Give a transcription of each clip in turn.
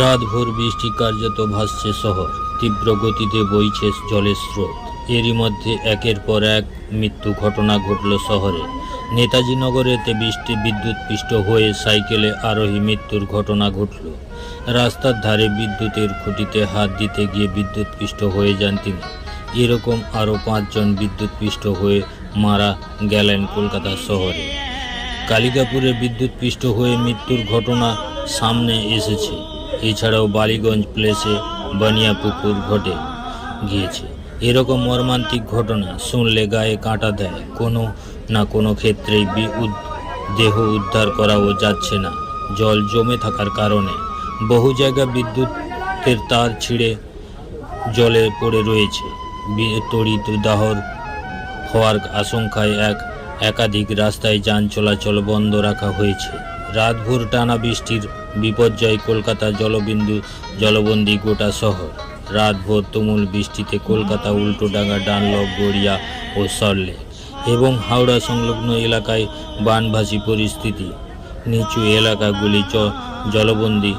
রাতভর বৃষ্টি কার্যত ভাসছে শহর, তীব্র গতিতে বইছে জলের স্রোত। এরই মধ্যে একের পর এক মৃত্যু ঘটনা ঘটল শহরে। নেতাজি নগরেতে বিদ্যুৎপৃষ্ট হয়ে সাইকেলে আরোহী মৃত্যুর ঘটনা ঘটল। রাস্তার ধারে বিদ্যুতের খুঁটিতে হাত দিতে গিয়ে বিদ্যুৎপৃষ্ট হয়ে যান তিনি। এরকম আরও 5 জন বিদ্যুৎপৃষ্ট হয়ে মারা গেলেন কলকাতা শহরে। কালিকাপুরে বিদ্যুৎপৃষ্ট হয়ে মৃত্যুর ঘটনা সামনে এসেছে। এছাড়াও বালিগঞ্জ প্লেসে বানিয়াপুকুর ঘটে গিয়েছে। এরকম মর্মান্তিক ঘটনা শুনলে গায়ে কাঁটা দেয়। কোনো না কোনো ক্ষেত্রেই দেহ উদ্ধার করাও যাচ্ছে না জল জমে থাকার কারণে। বহু জায়গা বিদ্যুতের তার ছিঁড়ে জলে পড়ে রয়েছে। তড়িৎ দাহর হওয়ার আশঙ্কায় একাধিক রাস্তায় যান চলাচল বন্ধ রাখা হয়েছে। রাতভর টানা বৃষ্টির বিপর্যয় কলকাতা জলবন্দী গোটা শহর। রাতভর তুমুল বৃষ্টিতে কলকাতা উল্টোডাঙ্গা, ডানলপ, গড়িয়া ও সল্টলেক এবং হাওড়া সংলগ্ন এলাকায় বানভাসী পরিস্থিতি। নিচু এলাকাগুলি জলবন্দী,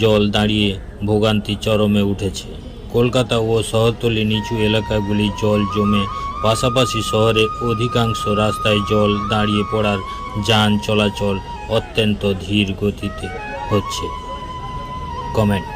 জল দাঁড়িয়ে ভোগান্তি চরমে উঠেছে। কলকাতা ও শহরতলি নিচু এলাকাগুলি জল জমে, পাশাপাশি শহরের অধিকাংশ রাস্তায় জল দাঁড়িয়ে পড়ার যান চলাচল অত্যন্ত ধীর গতিতে হচ্ছে। কমেন্ট।